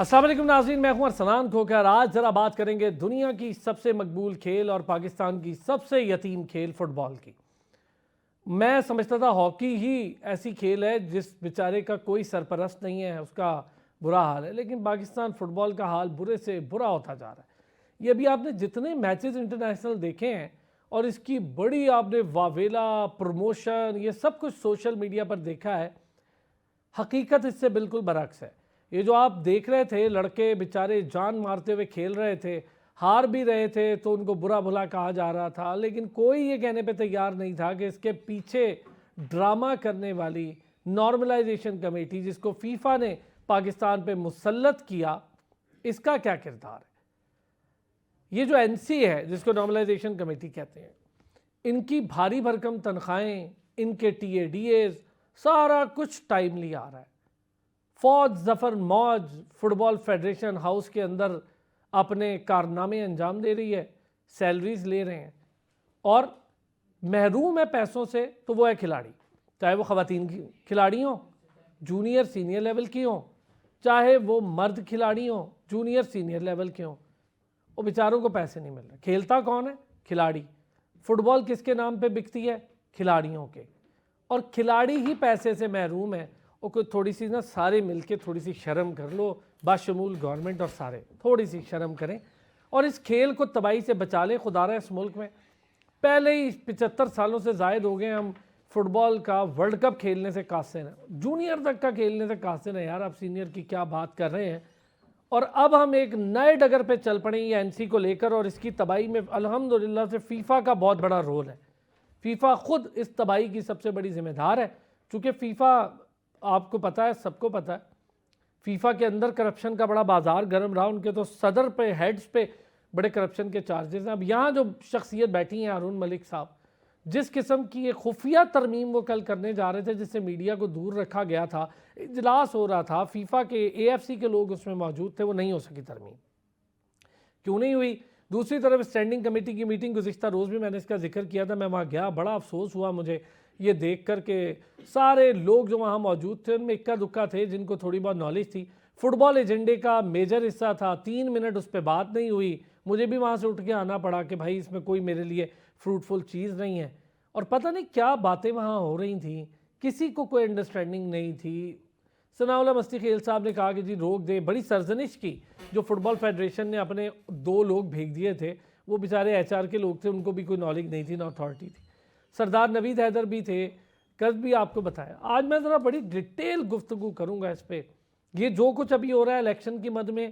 السلام علیکم ناظرین، میں ہوں ارسلان کھوکھر۔ آج ذرا بات کریں گے دنیا کی سب سے مقبول کھیل اور پاکستان کی سب سے یتیم کھیل فٹ بال کی۔ میں سمجھتا تھا ہاکی ہی ایسی کھیل ہے جس بیچارے کا کوئی سرپرست نہیں ہے، اس کا برا حال ہے، لیکن پاکستان فٹ بال کا حال برے سے برا ہوتا جا رہا ہے۔ یہ ابھی آپ نے جتنے میچز انٹرنیشنل دیکھے ہیں اور اس کی بڑی آپ نے واویلا پروموشن یہ سب کچھ سوشل میڈیا پر دیکھا ہے، حقیقت اس سے بالکل برعکس ہے۔ یہ جو آپ دیکھ رہے تھے لڑکے بیچارے جان مارتے ہوئے کھیل رہے تھے، ہار بھی رہے تھے تو ان کو برا بھلا کہا جا رہا تھا، لیکن کوئی یہ کہنے پہ تیار نہیں تھا کہ اس کے پیچھے ڈرامہ کرنے والی نارملائزیشن کمیٹی جس کو فیفا نے پاکستان پہ مسلط کیا، اس کا کیا کردار ہے۔ یہ جو این سی ہے جس کو نارملائزیشن کمیٹی کہتے ہیں، ان کی بھاری بھرکم تنخواہیں، ان کے ٹی اے ڈی ایز، سارا کچھ ٹائملی آ رہا ہے۔ فوج ظفر موج فٹ بال فیڈریشن ہاؤس کے اندر اپنے کارنامے انجام دے رہی ہے، سیلریز لے رہے ہیں اور محروم ہے پیسوں سے تو وہ ہے کھلاڑی، چاہے وہ خواتین کی کھلاڑی ہوں، جونیئر سینئر لیول کی ہوں، چاہے وہ مرد کھلاڑی ہوں، جونیئر سینئر لیول کے ہوں، وہ بیچاروں کو پیسے نہیں مل رہے۔ کھیلتا کون ہے؟ کھلاڑی۔ فٹ بال کس کے نام پہ بکتی ہے؟ کھلاڑیوں کے، اور کھلاڑی ہی پیسے سے محروم ہے۔ اور کوئی تھوڑی سی سارے مل کے تھوڑی سی شرم کر لو، باشمول گورنمنٹ اور سارے تھوڑی سی شرم کریں اور اس کھیل کو تباہی سے بچا لیں۔ خدا رہا اس ملک میں پہلے ہی 75 سالوں سے زائد ہو گئے ہم فٹ بال کا ورلڈ کپ کھیلنے سے قاصر ہیں، جونیئر تک کا کھیلنے سے قاصر ہیں یار، آپ سینئر کی کیا بات کر رہے ہیں۔ اور اب ہم ایک نئے ڈگر پہ چل پڑیں یہ این سی کو لے کر، اور اس کی تباہی میں الحمدللہ سے فیفا کا بہت بڑا رول ہے۔ فیفا خود اس تباہی کی سب سے بڑی ذمہ دار ہے، چونکہ فیفا آپ کو پتہ ہے، سب کو پتہ ہے، فیفا کے اندر کرپشن کا بڑا بازار گرم رہا، ان کے تو صدر پہ ہیڈز پہ بڑے کرپشن کے چارجز ہیں۔ اب یہاں جو شخصیت بیٹھی ہیں ہارون ملک صاحب، جس قسم کی ایک خفیہ ترمیم وہ کل کرنے جا رہے تھے جس سے میڈیا کو دور رکھا گیا تھا، اجلاس ہو رہا تھا، فیفا کے اے ایف سی کے لوگ اس میں موجود تھے، وہ نہیں ہو سکی ترمیم۔ کیوں نہیں ہوئی؟ دوسری طرف اسٹینڈنگ کمیٹی کی میٹنگ گزشتہ روز بھی میں نے اس کا ذکر کیا تھا، میں وہاں گیا، بڑا افسوس ہوا مجھے یہ دیکھ کر کہ سارے لوگ جو وہاں موجود تھے ان میں اکا دکا تھے جن کو تھوڑی بہت نالج تھی۔ فٹ بال ایجنڈے کا میجر حصہ تھا، 3 منٹ اس پہ بات نہیں ہوئی، مجھے بھی وہاں سے اٹھ کے آنا پڑا کہ بھائی اس میں کوئی میرے لیے فروٹفل چیز نہیں ہے۔ اور پتہ نہیں کیا باتیں وہاں ہو رہی تھیں، کسی کو کوئی انڈرسٹینڈنگ نہیں تھی۔ ثناء اللہ مستی خیل صاحب نے کہا کہ جی روک دے، بڑی سرزنش کی جو فٹ بال فیڈریشن نے اپنے 2 لوگ بھیج دیے تھے، وہ بیچارے ایچ آر کے لوگ تھے، ان کو بھی کوئی نالج نہیں تھی نہ اتھارٹی تھی۔ سردار نوید حیدر بھی تھے، کل بھی آپ کو بتایا۔ آج میں ذرا بڑی ڈیٹیل گفتگو کروں گا اس پہ، یہ جو کچھ ابھی ہو رہا ہے الیکشن کی مد میں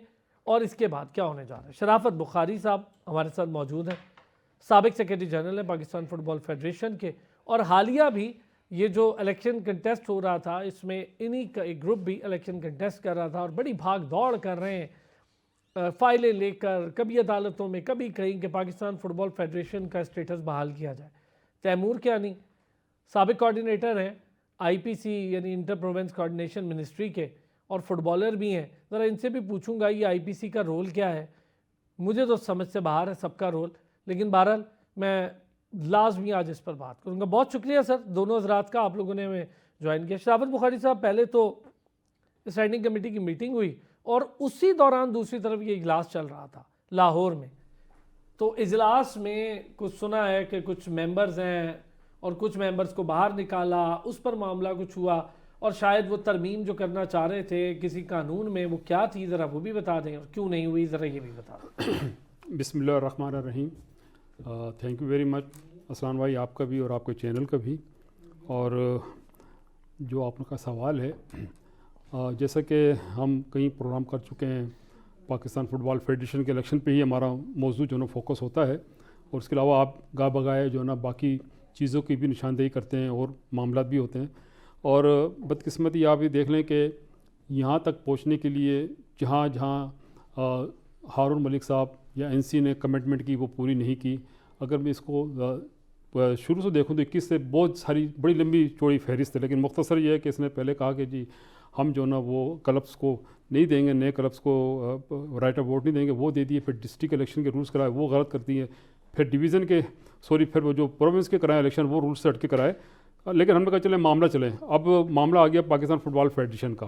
اور اس کے بعد کیا ہونے جا رہا ہے۔ شرافت بخاری صاحب ہمارے ساتھ موجود ہیں، سابق سیکریٹری جنرل ہیں پاکستان فٹ بال فیڈریشن کے، اور حالیہ بھی یہ جو الیکشن کنٹیسٹ ہو رہا تھا اس میں انہی کا ایک گروپ بھی الیکشن کنٹیسٹ کر رہا تھا اور بڑی بھاگ دوڑ کر رہے ہیں فائلیں لے کر، کبھی عدالتوں میں، کبھی کہیں کہ پاکستان فٹ بال فیڈریشن کا اسٹیٹس بحال کیا جائے۔ تیمور کیانی سابق کوارڈینیٹر ہیں آئی پی سی یعنی انٹر پروونس کوارڈینیشن منسٹری کے، اور فٹ بالر بھی ہیں، ذرا ان سے بھی پوچھوں گا یہ آئی پی سی کا رول کیا ہے۔ مجھے تو سمجھ سے باہر ہے سب کا رول، لیکن بہرحال میں لازمی آج اس پر بات کروں گا۔ بہت شکریہ سر دونوں حضرات کا، آپ لوگوں نے ہمیں جوائن کیا۔ شرافت بخاری صاحب، پہلے تو اسٹینڈنگ کمیٹی کی میٹنگ ہوئی اور اسی دوران دوسری طرف یہ اجلاس چل رہا تھا لاہور میں، تو اجلاس میں کچھ سنا ہے کہ کچھ ممبرز ہیں اور کچھ ممبرز کو باہر نکالا، اس پر معاملہ کچھ ہوا، اور شاید وہ ترمیم جو کرنا چاہ رہے تھے کسی قانون میں وہ کیا تھی، ذرا وہ بھی بتا دیں، اور کیوں نہیں ہوئی ذرا یہ بھی بتا دیں۔ بسم اللہ الرحمن الرحیم۔ تھینک یو ویری مچ اسلان بھائی، آپ کا بھی اور آپ کے چینل کا بھی۔ اور جو آپ کا سوال ہے، جیسا کہ ہم کئی پروگرام کر چکے ہیں، پاکستان فٹ بال فیڈریشن کے الیکشن پہ ہی ہمارا موضوع جو ہے نا فوکس ہوتا ہے، اور اس کے علاوہ آپ گاہ بگائے جو ہے نا باقی چیزوں کی بھی نشاندہی کرتے ہیں اور معاملات بھی ہوتے ہیں۔ اور بدقسمتی آپ یہ دیکھ لیں کہ یہاں تک پہنچنے کے لیے جہاں ہارون ملک صاحب یا این سی نے کمٹمنٹ کی وہ پوری نہیں کی۔ اگر میں اس کو شروع سے دیکھوں تو 21 سے بہت ساری بڑی لمبی چوڑی فہرست ہے، لیکن مختصر یہ ہے کہ اس نے پہلے کہا کہ جی ہم جو نا وہ کلبس کو نہیں دیں گے، نئے کلبس کو رائٹ آف ووٹ نہیں دیں گے، وہ دے دیے۔ پھر ڈسٹرکٹ الیکشن کے رولز کرائے، وہ غلط کر دیے۔ پھر ڈویژن کے پھر وہ جو پروونس کے کرائے الیکشن، وہ رولز سے ہٹ کے کرائے۔ لیکن ہم نے کہا چلیں معاملہ چلیں، اب معاملہ آ گیا پاکستان فٹ بال فیڈریشن کا۔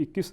21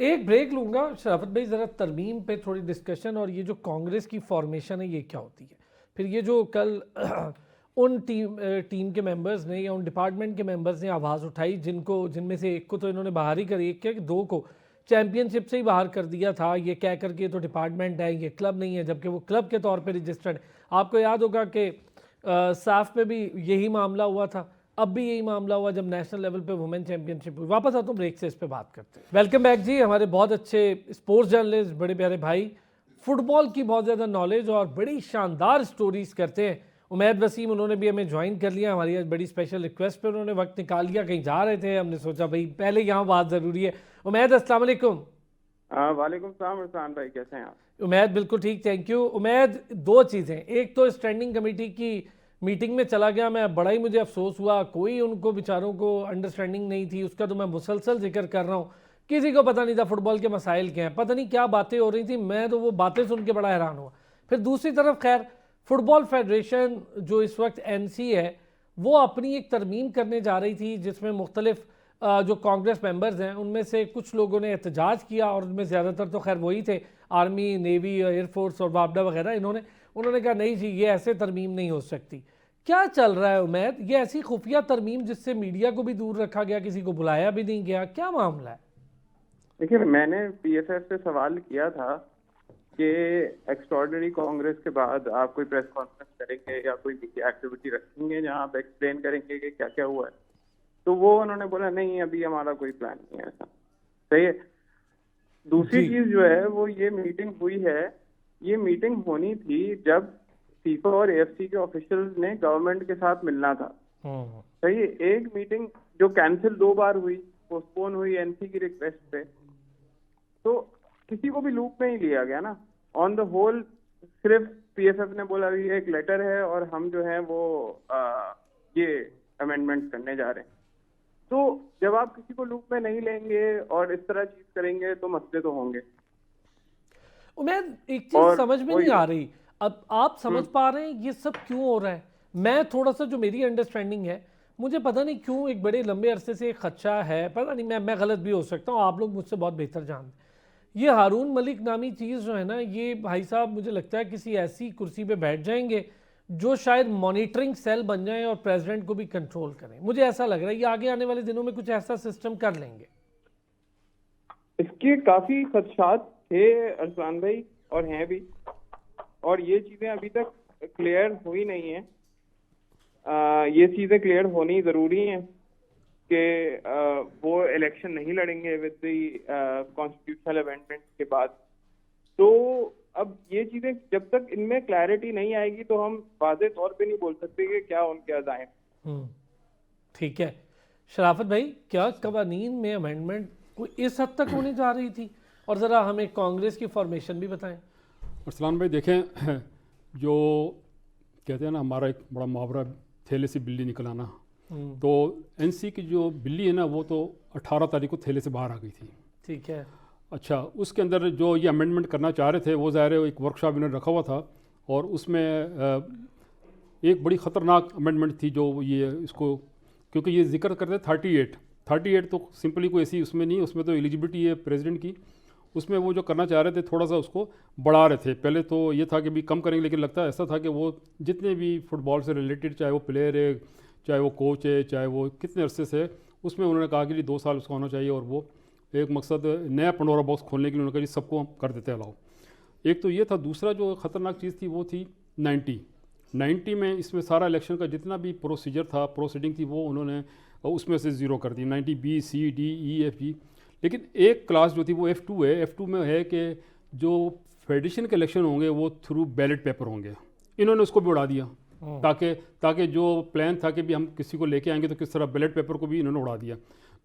ایک بریک لوں گا شرافت بھائی، ذرا ترمیم پہ تھوڑی ڈسکشن، اور یہ جو کانگریس کی فارمیشن ہے یہ کیا ہوتی ہے، پھر یہ جو کل ان ٹیم کے ممبرز نے یا ان ڈپارٹمنٹ کے ممبرز نے آواز اٹھائی جن میں سے ایک کو تو انہوں نے باہر ہی کر، ایک کیا کہ دو کو چیمپئن شپ سے ہی باہر کر دیا تھا، یہ کہہ کر کے تو ڈپارٹمنٹ ہے، یہ کلب نہیں ہے، جبکہ وہ کلب کے طور پہ رجسٹرڈ ہے۔ آپ کو یاد ہوگا کہ ساف پہ بھی یہی معاملہ ہوا تھا، اب بھی یہی معاملہ ہوا جب نیشنل لیول پہ وومن چیمپئن شپ ہوئی۔ واپس آتا ہوں بریک سے، اس پہ بات کرتے ہیں۔ ویلکم بیک جی، ہمارے بہت اچھے اسپورٹس جرنلسٹ، بڑے پیارے بھائی، فٹ بال کی بہت زیادہ نالج اور بڑی شاندار سٹوریز کرتے ہیں۔ امید وسیم انہوں نے بھی ہمیں جوائن کر لیا، ہماری آج بڑی اسپیشل ریکویسٹ پہ انہوں نے وقت نکال لیا، کہیں جا رہے تھے، ہم نے سوچا بھائی پہلے یہاں بات ضروری ہے۔ امید السلام علیکم۔ وعلیکم السلام عرفان بھائی، کیسے ہیں آپ؟ امید بالکل ٹھیک، تھینک یو۔ امید دو چیزیں، ایک تو اسٹینڈنگ کمیٹی کی میٹنگ میں چلا گیا میں، بڑا ہی مجھے افسوس ہوا، کوئی ان کو بیچاروں کو انڈرسٹینڈنگ نہیں تھی، اس کا تو میں مسلسل ذکر کر رہا ہوں، کسی کو پتہ نہیں تھا فٹ بال کے مسائل کیا ہیں، پتہ نہیں کیا باتیں ہو رہی تھیں، میں تو وہ باتیں سن کے بڑا حیران ہوا۔ پھر دوسری طرف خیر فٹ بال فیڈریشن جو اس وقت این سی ہے وہ اپنی ایک ترمیم کرنے جا رہی تھی، جس میں مختلف جو کانگریس ممبرز ہیں ان میں سے کچھ لوگوں نے احتجاج کیا، اور ان میں زیادہ تر تو خیر وہی تھے، آرمی، نیوی، ایئر فورس اور واپڈا وغیرہ، انہوں نے کہا نہیں جی یہ ایسے ترمیم نہیں ہو سکتی۔ کیا چل رہا ہے امید؟ یہ ایسی خفیہ ترمیم جس سے میڈیا کو بھی دور رکھا گیا، کسی کو بلایا بھی نہیں گیا، کیا معاملہ ہے؟ دیکھیے، میں نے پی ایس ایف سے سوال کیا تھا کہ ایکسٹراڈنری کانگریس کے بعد آپ کوئی پریس کانفرنس کریں گے یا کوئی میڈیا ایکٹیویٹی رکھیں گے جہاں آپ ایکسپلین کریں گے کہ کیا کیا ہوا ہے، تو وہ انہوں نے بولا نہیں ابھی ہمارا کوئی پلان نہیں ہے ایسا۔ صحیح ہے۔ دوسری چیز جو ہے وہ یہ میٹنگ ہوئی ہے، یہ میٹنگ ہونی تھی جب فیفا اور اے ایف سی کے آفیشلز نے گورنمنٹ کے ساتھ ملنا تھا۔ صحیح ہے۔ ایک میٹنگ جو کینسل 2 بار ہوئی، پوسٹ پون ہوئی این سی کی ریکویسٹ پہ، تو کسی کو بھی لوپ میں ہی لیا گیا نا۔ آن دا ہول صرف پی ایس ایف نے بولا یہ ایک لیٹر ہے اور ہم جو ہے وہ یہ امینڈمنٹ کرنے جا رہے ہیں، تو جب آپ کسی کو لوپ میں نہیں لیں گے اور اس طرح چیز کریں گے تو مسئلے تو ہوں گے۔ امید ایک چیز سمجھ میں نہیں آ رہی، اب آپ سمجھ پا رہے ہیں یہ سب کیوں ہو رہا ہے؟ میں تھوڑا سا جو میری انڈرسٹینڈنگ ہے، مجھے پتہ نہیں کیوں ایک بڑے لمبے عرصے سے ایک خدشہ ہے، پتہ نہیں میں غلط بھی ہو سکتا ہوں، آپ لوگ مجھ سے بہت بہتر جانتے ہیں، یہ ہارون ملک نامی چیز جو ہے نا، یہ بھائی صاحب مجھے لگتا ہے کسی ایسی کرسی پہ بیٹھ جائیں گے جو شاید مانیٹرنگ سیل بن جائیں اور پریزیڈنٹ کو بھی کنٹرول کریں، مجھے ایسا لگ رہا ہے یہ آگے آنے والے دنوں میں کچھ ایسا سسٹم کر لیں گے۔ اس کے کافی خدشات تھے ارسلان بھائی، اور ہیں بھی، اور یہ چیزیں ابھی تک کلیئر ہوئی نہیں ہیں۔ یہ چیزیں کلیئر ہونی ضروری ہیں کہ وہ الیکشن نہیں لڑیں گے ود دی کانسٹیٹیوشنل امینڈمنٹ کے بعد۔ تو اب یہ چیزیں جب تک ان میں کلیئرٹی نہیں آئے گی تو ہم واضح طور پہ نہیں بول سکتے کہ کیا ان کے عزائم۔ ٹھیک ہے شرافت بھائی، کیا قوانین میں امینڈمنٹ کوئی اس حد تک ہونے جا رہی تھی؟ اور ذرا ہمیں کانگریس کی فارمیشن بھی بتائیں۔ ارسلان بھائی دیکھیں، جو کہتے ہیں نا ہمارا ایک بڑا محاورہ تھیلے سے بلی نکل آنا، تو این سی کی جو بلی ہے نا وہ تو 18 تاریخ کو تھیلے سے باہر آ گئی تھی۔ ٹھیک ہے۔ اچھا، اس کے اندر جو یہ امینڈمنٹ کرنا چاہ رہے تھے وہ ظاہر ہے ایک ورک شاپ انہوں نے رکھا ہوا تھا، اور اس میں ایک بڑی خطرناک امینڈمنٹ تھی جو یہ اس کو، کیونکہ یہ ذکر کرتے 38 تو سمپلی کوئی ایسی اس میں نہیں، اس میں تو ایلیجبلٹی ہے پریزیڈنٹ کی، اس میں وہ جو کرنا چاہ رہے تھے تھوڑا سا اس کو بڑھا رہے تھے۔ پہلے تو یہ تھا کہ بھی کم کریں گے، لیکن لگتا ایسا تھا کہ وہ جتنے بھی فٹ بال سے ریلیٹڈ، چاہے وہ پلیئر ہے، چاہے وہ کوچ ہے، چاہے وہ کتنے عرصے سے، اس میں انہوں نے کہا کہ 2 سال اس کا ہونا چاہیے، اور وہ ایک مقصد نیا پنڈورا باکس کھولنے کے لیے انہوں نے کہا سب کو ہم کر دیتے الاؤ۔ ایک تو یہ تھا، دوسرا جو خطرناک چیز تھی وہ تھی 90 میں، اس میں سارا الیکشن کا جتنا بھی پروسیجر تھا، پروسیڈنگ تھی، وہ انہوں نے اس میں سے 0 کر دی، 90 B C D E F G۔ لیکن ایک کلاس جو تھی وہ F2 ہے، F2 میں ہے کہ جو فیڈریشن کے الیکشن ہوں گے وہ تھرو بیلٹ پیپر ہوں گے، انہوں نے اس کو بھی اڑا دیا، تاکہ جو پلان تھا کہ بھی ہم کسی کو لے کے آئیں گے تو کس طرح بیلٹ پیپر کو بھی انہوں نے اڑا دیا،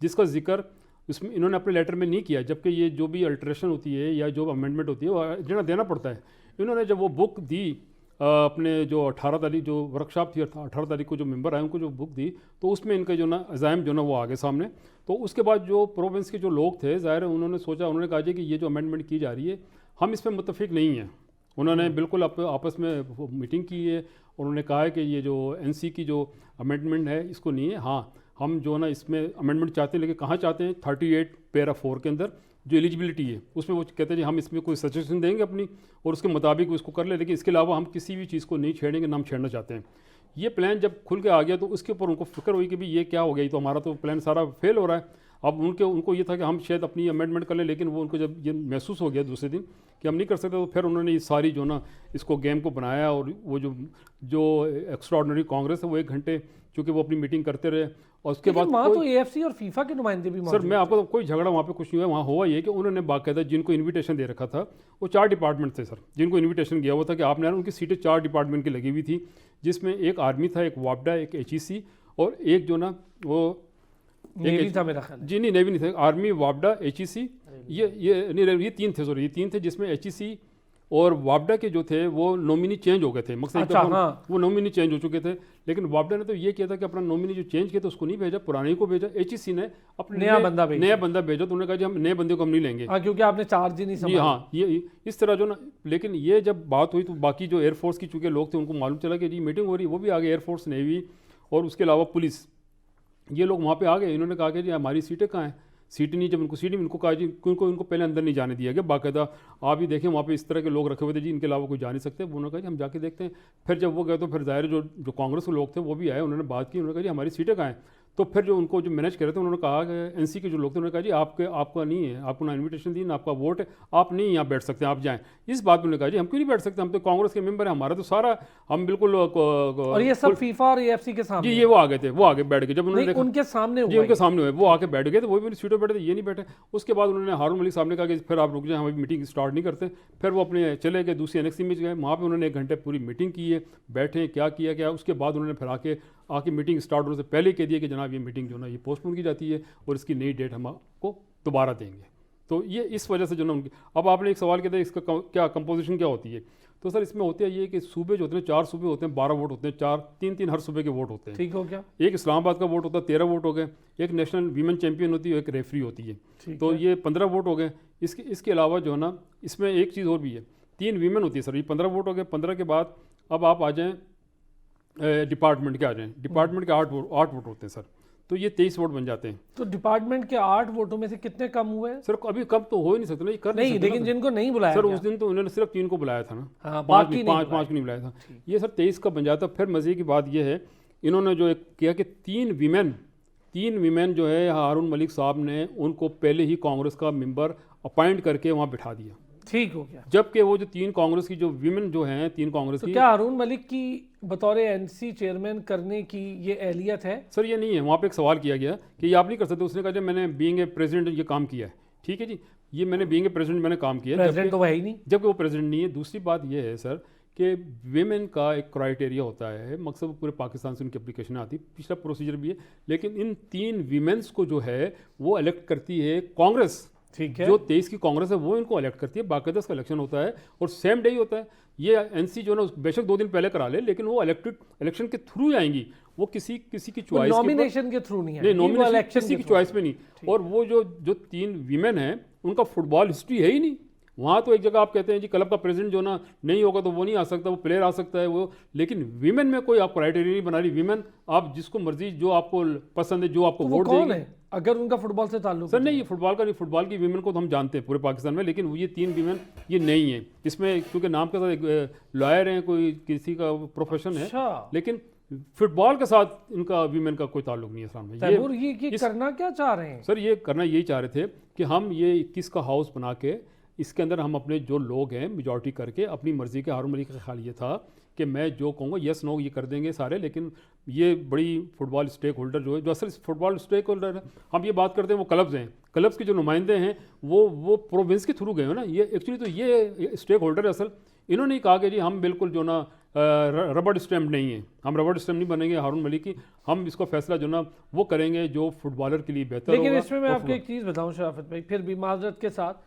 جس کا ذکر اس میں انہوں نے اپنے لیٹر میں نہیں کیا، جبکہ یہ جو بھی الٹریشن ہوتی ہے یا جو امینڈمنٹ ہوتی ہے وہ دینا پڑتا ہے۔ انہوں نے جب وہ بک دی اپنے جو 18 تاریخ جو ورک شاپ تھی، 18 تاریخ کو جو ممبر آئے ان کو جو بک دی، تو اس میں ان کا جو نا عزائم جو نا وہ آگے سامنے۔ تو اس کے بعد جو پروونس کے جو لوگ تھے ظاہر ہے انہوں نے سوچا، انہوں نے کہا جی کہ یہ جو امینڈمنٹ کی جا رہی ہے ہم اس پہ متفق نہیں ہیں۔ انہوں نے بالکل آپس میں میٹنگ کی ہے، انہوں نے کہا ہے کہ یہ جو این سی کی جو امینڈمنٹ ہے اس کو نہیں ہے، ہاں ہم جو نا اس میں امینڈمنٹ چاہتے ہیں، لیکن کہاں چاہتے ہیں 38 پیرا 4 کے اندر، جو ایلیجبلٹی ہے اس میں وہ کہتے ہیں جی ہم اس میں کوئی سجیشن دیں گے اپنی اور اس کے مطابق اس کو کر لیں، لیکن اس کے علاوہ ہم کسی بھی چیز کو نہیں چھیڑیں گے، نہ ہم چھیڑنا چاہتے ہیں۔ یہ پلان جب کھل کے آ گیا تو اس کے اوپر ان کو فکر ہوئی کہ بھی یہ کیا ہو گیا، یہ تو ہمارا تو پلان سارا فیل ہو رہا ہے۔ اب ان کو یہ تھا کہ ہم شاید اپنی امینڈمنٹ کر لیں، لیکن وہ ان کو جب یہ محسوس ہو گیا دوسرے دن کہ ہم نہیں کر سکتے، تو پھر انہوں نے یہ ساری جو نا اس کو گیم کو بنایا، اور وہ جو ایکسٹراڈنری کانگریس ہے وہ 1 گھنٹے چونکہ وہ اپنی میٹنگ کرتے رہے، اور اس کے بعد وہاں تو اے ایف سی اور فیفا کے نمائندے بھی سر میں آپ کو کوئی جھگڑا وہاں پہ کچھ نہیں ہوا، وہاں ہوا یہ کہ انہوں نے باقاعدہ جن کو انویٹیشن دے رکھا تھا وہ 4 ڈپارٹمنٹ تھے سر، جن کو انویٹیشن گیا ہوا تھا کہ آپ نے ان کی سیٹیں 4 ڈپارٹمنٹ کی لگی ہوئی تھی، جس میں ایک آرمی تھا، ایک واپڈا، ایک ایچ ای سی، اور ایک جو نا وہ نیوی تھا میرا خیال ہے۔ جی نہیں نیوی نہیں تھا، آرمی، واپڈا، ایچ ای سی، یہ 3 تھے سوری، یہ 3 تھے، جس میں ایچ ای سی اور واپڈا کے جو تھے وہ نومینی چینج ہو گئے تھے، مقصد وہ نومینی چینج ہو چکے تھے، لیکن واپڈا نے تو یہ کیا تھا کہ اپنا نومینی جو چینج کیا تھا اس کو نہیں بھیجا، پرانے کو بھیجا، ایچ ای سی نے اپنا نیا بندہ بھیجا، تو انہوں نے کہا جی ہم نئے بندے کو ہم نہیں لیں گے، کیونکہ آپ نے چارج ہی نہیں سنبھالا۔ ہاں یہ اس طرح جو نا، لیکن یہ جب بات ہوئی تو باقی جو ایئر فورس کی چونکہ لوگ تھے ان کو معلوم چلا کہ جی میٹنگ ہو رہی ہے، وہ بھی آ گئے، ایئر فورس، نیوی اور اس کے علاوہ پولیس، یہ لوگ وہاں پہ آ گئے، انہوں نے کہا کہ جی ہماری سیٹیں کہاں ہیں، سیٹیں نہیں، جب ان کو سیٹیں ان کو کہا جی ان کو پہلے اندر نہیں جانے دیا گیا، باقاعدہ آپ ہی دیکھیں وہاں پہ اس طرح کے لوگ رکھے ہوئے تھے جی ان کے علاوہ کوئی جا نہیں سکتے، انہوں نے کہا جی ہم جا کے دیکھتے ہیں، پھر جب وہ گئے تو پھر ظاہر جو کانگریس کے لوگ تھے وہ بھی آئے، انہوں نے بات کی، انہوں نے کہا جی ہماری سیٹیں کہاں ہیں، تو پھر جو ان کو جو مینیج کر رہے تھے انہوں نے کہا کہ این سی کے جو لوگ تھے انہوں نے کہا جی آپ کا نہیں ہے، آپ کو نہ انویٹیشن دی نہ آپ کا ووٹ ہے، آپ نہیں یہاں بیٹھ سکتے، آپ جائیں۔ اس بات میں انہوں نے کہا جی ہم کیوں نہیں بیٹھ سکتے، ہم تو کانگریس کے ممبر ہیں، ہمارا تو سارا ہم بالکل، اور یہ سب فیفا اور اے ایف سی کے سامنے، جی یہ وہ آگے تھے، وہ آگے بیٹھ گئے، جب انہوں نے ان کے سامنے جی ان کے سامنے ہوئے، وہ آ کے بیٹھ گئے تو وہ بھی سیٹوں بیٹھے تھے، یہ نہیں بیٹھے۔ اس کے بعد انہوں نے ہارون ملک صاحب نے کہا کہ پھر آپ رک جائیں، ہم ابھی میٹنگ اسٹارٹ نہیں کرتے، پھر وہ اپنے چلے گئے دوسری انیکسی میں گئے، وہاں پہ انہوں نے 1 گھنٹے پوری میٹنگ کی ہے، بیٹھے کیا کیا گیا، اس کے بعد انہوں نے پھر آ کے میٹنگ اسٹارٹ ہونے سے پہلے کہہ دیا کہ جناب یہ میٹنگ جو نا یہ پوسٹ پون کی جاتی ہے اور اس کی نئی ڈیٹ ہم آپ کو دوبارہ دیں گے۔ تو یہ اس وجہ سے جو نا ان کی، اب آپ نے ایک سوال کیا تھا اس کا کیا کمپوزیشن کیا ہوتی ہے، تو سر اس میں ہوتا ہے یہ کہ صوبے جو ہوتے ہیں 4 صوبے ہوتے ہیں، 12 ووٹ ہوتے ہیں، 3 ہر صوبے کے ووٹ ہوتے ہیں، ٹھیک ہو گیا، ایک اسلام آباد کا ووٹ ہوتا ہے 13 ووٹ ہو گئے، ایک نیشنل ویمن چیمپئن ہوتی ہے، ایک ریفری ہوتی ہے، تو یہ 15 ووٹ ہو گئے۔ اس کے علاوہ جو ہے نا اس میں ایک چیز اور بھی ہے، 3 ویمن ہوتی ہے سر، یہ 15 ووٹ ہو گئے، 15 کے بعد اب آپ آ جائیں ڈپارٹمنٹ کے، آ جائیں ڈپارٹمنٹ کے 8 ووٹ ہوتے ہیں سر، تو یہ 23 ووٹ بن جاتے ہیں۔ تو ڈپارٹمنٹ کے 8 ووٹوں میں سے کتنے کم ہوئے ہیں؟ سر ابھی کم تو ہو ہی نہیں سکتے نا، یہ کر نہیں سکتے، لیکن جن کو نہیں بلایا سر اس دن تو انہوں نے صرف 3 کو بلایا تھا نا، 5 کو نہیں بلایا تھا، یہ سر 23 کا بن جاتا۔ پھر مزے کی بات یہ ہے انہوں نے جو کیا کہ 3 ویمن جو ہے ہارون ملک صاحب نے ان کو پہلے ہی کانگریس کا ممبر اپائنٹ کر کے وہاں بٹھا دیا، ٹھیک ہو گیا، جبکہ وہ جو 3 کانگریس کی جو ویمن جو ہیں 3 کانگریس کی، کیا ہارون ملک کی بطور این سی چیئرمین کرنے کی یہ اہلیت ہے؟ سر یہ نہیں ہے، وہاں پہ ایک سوال کیا گیا کہ یہ آپ نہیں کر سکتے، اس نے کہا جب میں نے بینگ اے پریزیڈنٹ یہ کام کیا ہے، ٹھیک ہے جی، یہ میں نے بینگ اے پریزیڈنٹ میں نے کام کیا ہے، پریزیڈنٹ تو وہی نہیں، جبکہ وہ پریزیڈنٹ نہیں ہے۔ دوسری بات یہ ہے سر کہ ویمن کا ایک کرائٹیریا ہوتا ہے، مقصد وہ پورے پاکستان سے ان کی اپلیکیشن آتی ہے، پچھلا پروسیجر بھی ہے، لیکن ان 3 ویمنس کو جو ہے وہ الیکٹ کرتی ہے کانگریس، ٹھیک ہے، جو 23 کی کانگریس ہے وہ ان کو الیکٹ کرتی ہے، باقاعدہ اس کا الیکشن ہوتا ہے اور سیم ڈے ہی ہوتا ہے۔ یہ این سی جو نا بے شک 2 دن پہلے کرا لے، لیکن وہ الیکشن کے تھرو ہی آئیں گی، وہ کسی کی چوائس نامینیشن کے تھرو نہیں ہے، نامینیشن کسی کی چوائس میں نہیں۔ اور وہ جو 3 ویمن ہیں ان کا فٹ بال ہسٹری ہے ہی نہیں، وہاں تو ایک جگہ آپ کہتے ہیں جی کلب کا پریزیڈنٹ جو نا نہیں ہوگا تو وہ نہیں آ سکتا، وہ پلیئر آ سکتا ہے وہ، لیکن ویمن میں کوئی آپ کرائٹیریا نہیں بنا رہی، ویمن آپ جس کو مرضی جو آپ کو پسند ہے جو آپ کو ووٹ دے گی۔ اگر ان کا فٹ بال سے تعلق سر نہیں، یہ فٹ بال کا نہیں، فٹ بال کی ویمن کو تو ہم جانتے ہیں پورے پاکستان میں، لیکن یہ 3 ویمن یہ نہیں ہیں، اس میں کیونکہ نام کے ساتھ ایک لائر ہیں، کوئی کسی کا پروفیشن ہے، لیکن فٹ بال کے ساتھ ان کا ویمن کا کوئی تعلق نہیں ہے اسلام میں۔ یہ کرنا کیا چاہ رہے ہیں سر؟ یہ کرنا یہی چاہ رہے تھے کہ ہم یہ 21 کا ہاؤس بنا کے اس کے اندر ہم اپنے جو لوگ ہیں میجورٹی کر کے اپنی مرضی کے، ہارون ملک کا خیال یہ تھا کہ میں جو کہوں گا یس نو یہ کر دیں گے سارے، لیکن یہ بڑی فٹ بال اسٹیک ہولڈر جو ہے، جو اصل فٹ بال اسٹیک ہولڈر ہے ہم یہ بات کرتے ہیں وہ کلبز ہیں، کلبز کے جو نمائندے ہیں وہ پروونس کے تھرو گئے ہیں نا، یہ ایکچولی تو یہ اسٹیک ہولڈر ہے اصل۔ انہوں نے کہا کہ جی ہم بالکل جو نا ربڑ اسٹیمپ نہیں ہیں، ہم ربڑ اسٹیمپ نہیں بنیں گے ہارون ملک کی، ہم اس کو فیصلہ جو نا وہ کریں گے جو فٹ بالر کے لیے بہتر ہوگا۔ لیکن اس میں آپ کو ایک چیز بتاؤں شرافت بھائی، پھر بھی معذرت کے ساتھ،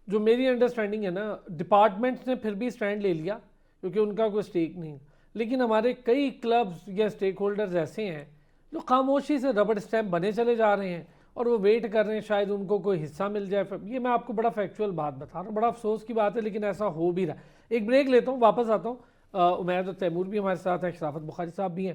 جو میری انڈرسٹینڈنگ ہے نا، ڈپارٹمنٹ نے پھر بھی سٹینڈ لے لیا کیونکہ ان کا کوئی سٹیک نہیں، لیکن ہمارے کئی کلبز یا سٹیک ہولڈرز ایسے ہیں جو خاموشی سے ربڑ اسٹیمپ بنے چلے جا رہے ہیں اور وہ ویٹ کر رہے ہیں شاید ان کو کوئی حصہ مل جائے۔ یہ میں آپ کو بڑا فیکچوئل بات بتا رہا ہوں، بڑا افسوس کی بات ہے لیکن ایسا ہو بھی رہا ہے۔ ایک بریک لیتا ہوں، واپس آتا ہوں۔ عمیر اور تیمور بھی ہمارے ساتھ ہیں، شرافت بخاری صاحب بھی ہیں،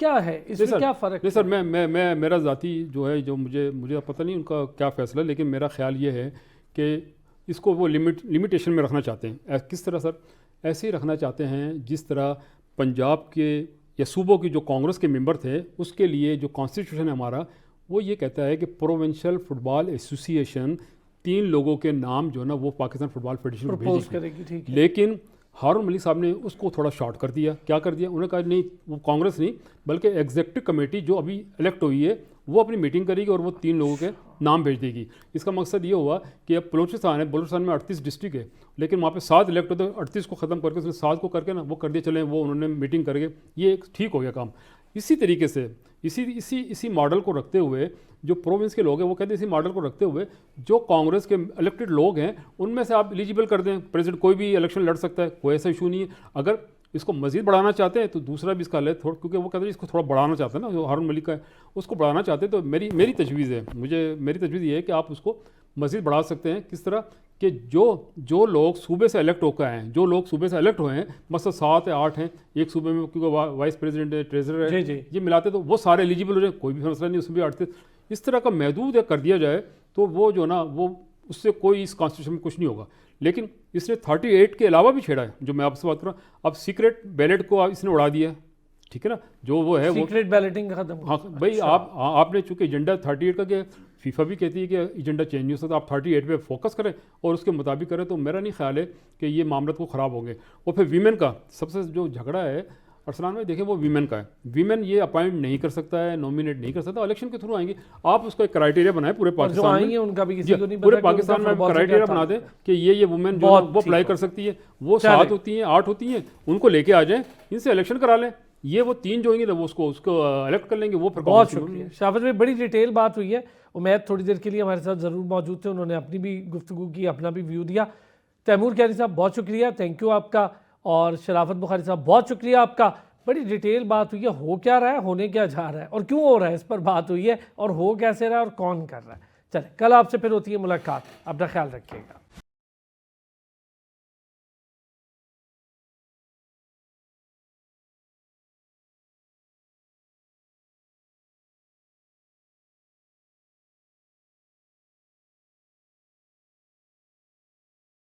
کیا ہے اس میں کیا فرق؟ نہیں سر، میں میرا ذاتی جو ہے، جو مجھے پتہ نہیں ان کا کیا فیصلہ ہے، لیکن میرا خیال یہ ہے کہ اس کو وہ لمیٹیشن میں رکھنا چاہتے ہیں. کس طرح سر؟ ایسے ہی رکھنا چاہتے ہیں جس طرح پنجاب کے یا صوبوں کی جو کانگریس کے ممبر تھے، اس کے لیے جو کانسٹیٹیوشن ہے ہمارا، وہ یہ کہتا ہے کہ پروونشل فٹ بال ایسوسی ایشن 3 لوگوں کے نام جو ہے نا وہ پاکستان فٹ بال فیڈریشن کو پرپوز بھیجے کرے گی. ٹھیک ہے. لیکن ہارون ملک صاحب نے اس کو تھوڑا شارٹ کر دیا. کیا کر دیا؟ انہوں نے کہا نہیں، وہ کانگریس نہیں بلکہ ایگزیکٹو کمیٹی جو ابھی الیکٹ ہوئی ہے وہ اپنی میٹنگ کرے گی اور وہ 3 لوگوں کے نام بھیج دے گی. اس کا مقصد یہ ہوا کہ اب بلوچستان ہے، بلوچستان میں 38 ڈسٹرکٹ ہے، لیکن وہاں پہ 7 الیکٹ ہوتے ہیں. 38 کو ختم کر کے اس نے 7 کو کر کے نا وہ کر دیا چلیں، وہ انہوں نے میٹنگ کر کے یہ ٹھیک ہو گیا کام. اسی طریقے سے اسی ماڈل کو رکھتے ہوئے جو پروونس کے لوگ ہیں وہ کہتے ہیں اسی ماڈل کو رکھتے ہوئے جو کانگریس کے الیکٹڈ لوگ ہیں ان میں سے آپ ایلیجیبل کر دیں. پریزیڈنٹ کوئی بھی الیکشن لڑ سکتا ہے، کوئی ایسا ایشو نہیں ہے. اگر اس کو مزید بڑھانا چاہتے ہیں تو دوسرا بھی اس کا حل ہے، کیونکہ وہ کہتے ہیں اس کو تھوڑا بڑھانا چاہتے ہیں نا، جو ہارون ملک کا ہے اس کو بڑھانا چاہتے ہیں. تو میری تجویز ہے، میری تجویز یہ ہے کہ آپ اس کو مزید بڑھا سکتے ہیں. کس طرح کہ جو لوگ صوبے سے الیکٹ ہو کے آئے ہیں، جو لوگ صوبے سے الیکٹ ہوئے ہیں، مثلا 7 یا 8 ہیں ایک صوبے میں، کیونکہ وائس پریزیڈنٹ ہے، ٹریزرر ہے، یہ ملاتے تو وہ سارے ایلیجیبل ہو جائیں، کوئی بھی مسئلہ نہیں. اس میں بھی 38 اس طرح کا محدود کر دیا جائے تو وہ جو نا وہ اس سے کوئی اس کانسٹیٹیوشن میں کچھ نہیں ہوگا. لیکن اس نے 38 کے علاوہ بھی چھیڑا ہے جو میں آپ سے بات کر رہا ہوں. اب سیکریٹ بیلٹ کو اس نے اڑا دیا ہے، ٹھیک ہے نا، جو وہ ہے وہ سیکریٹ بیلٹنگ ختم. ہاں بھائی، آپ نے چونکہ ایجنڈا 38 کا کہ فیفا بھی کہتی ہے کہ ایجنڈا چینج نہیں ہو سکتا، آپ 38 پہ فوکس کریں اور اس کے مطابق کریں. تو میرا نہیں خیال ہے کہ یہ معاملات کو خراب ہوں گے. اور پھر ویمن کا سب سے جو جھگڑا ہے ارسلان بھائی، دیکھیں وہ ویمن کا ہے. ویمن یہ اپائنٹ نہیں کر سکتا ہے، نومینیٹ نہیں کر سکتا، الیکشن کے تھرو آئیں گی. آپ اس کا ایک کرائٹیریا بنائیں پورے پاکستان میں، ان کا بھی کسی کو نہیں پورے پاکستان میں کرائٹیریا بنا دیں کہ یہ وومن جو وہ اپلائی کر سکتی ہے. وہ 7 ہوتی ہیں، 8 ہوتی ہیں، ان کو لے کے آ جائیں، ان سے الیکشن کرا لیں. یہ وہ 3 جو ہوں گے وہ اس کو الیکٹ کر لیں گے. وہ پھر بہت شکریہ شافت بھائی، بڑی ڈیٹیل بات ہوئی ہے. امید تھوڑی دیر کے لیے ہمارے ساتھ ضرور موجود تھے، انہوں نے اپنی بھی گفتگو کی، اپنا بھی ویو دیا. تیمور قیانی صاحب بہت شکریہ، تھینک یو آپ کا. اور شرافت بخاری صاحب بہت شکریہ آپ کا. بڑی ڈیٹیل بات ہوئی ہے، ہو کیا رہا ہے، ہونے کیا جا رہا ہے اور کیوں ہو رہا ہے، اس پر بات ہوئی ہے، اور ہو کیسے رہا ہے اور کون کر رہا ہے. چلیں کل آپ سے پھر ہوتی ہے ملاقات. اپنا خیال رکھیے گا.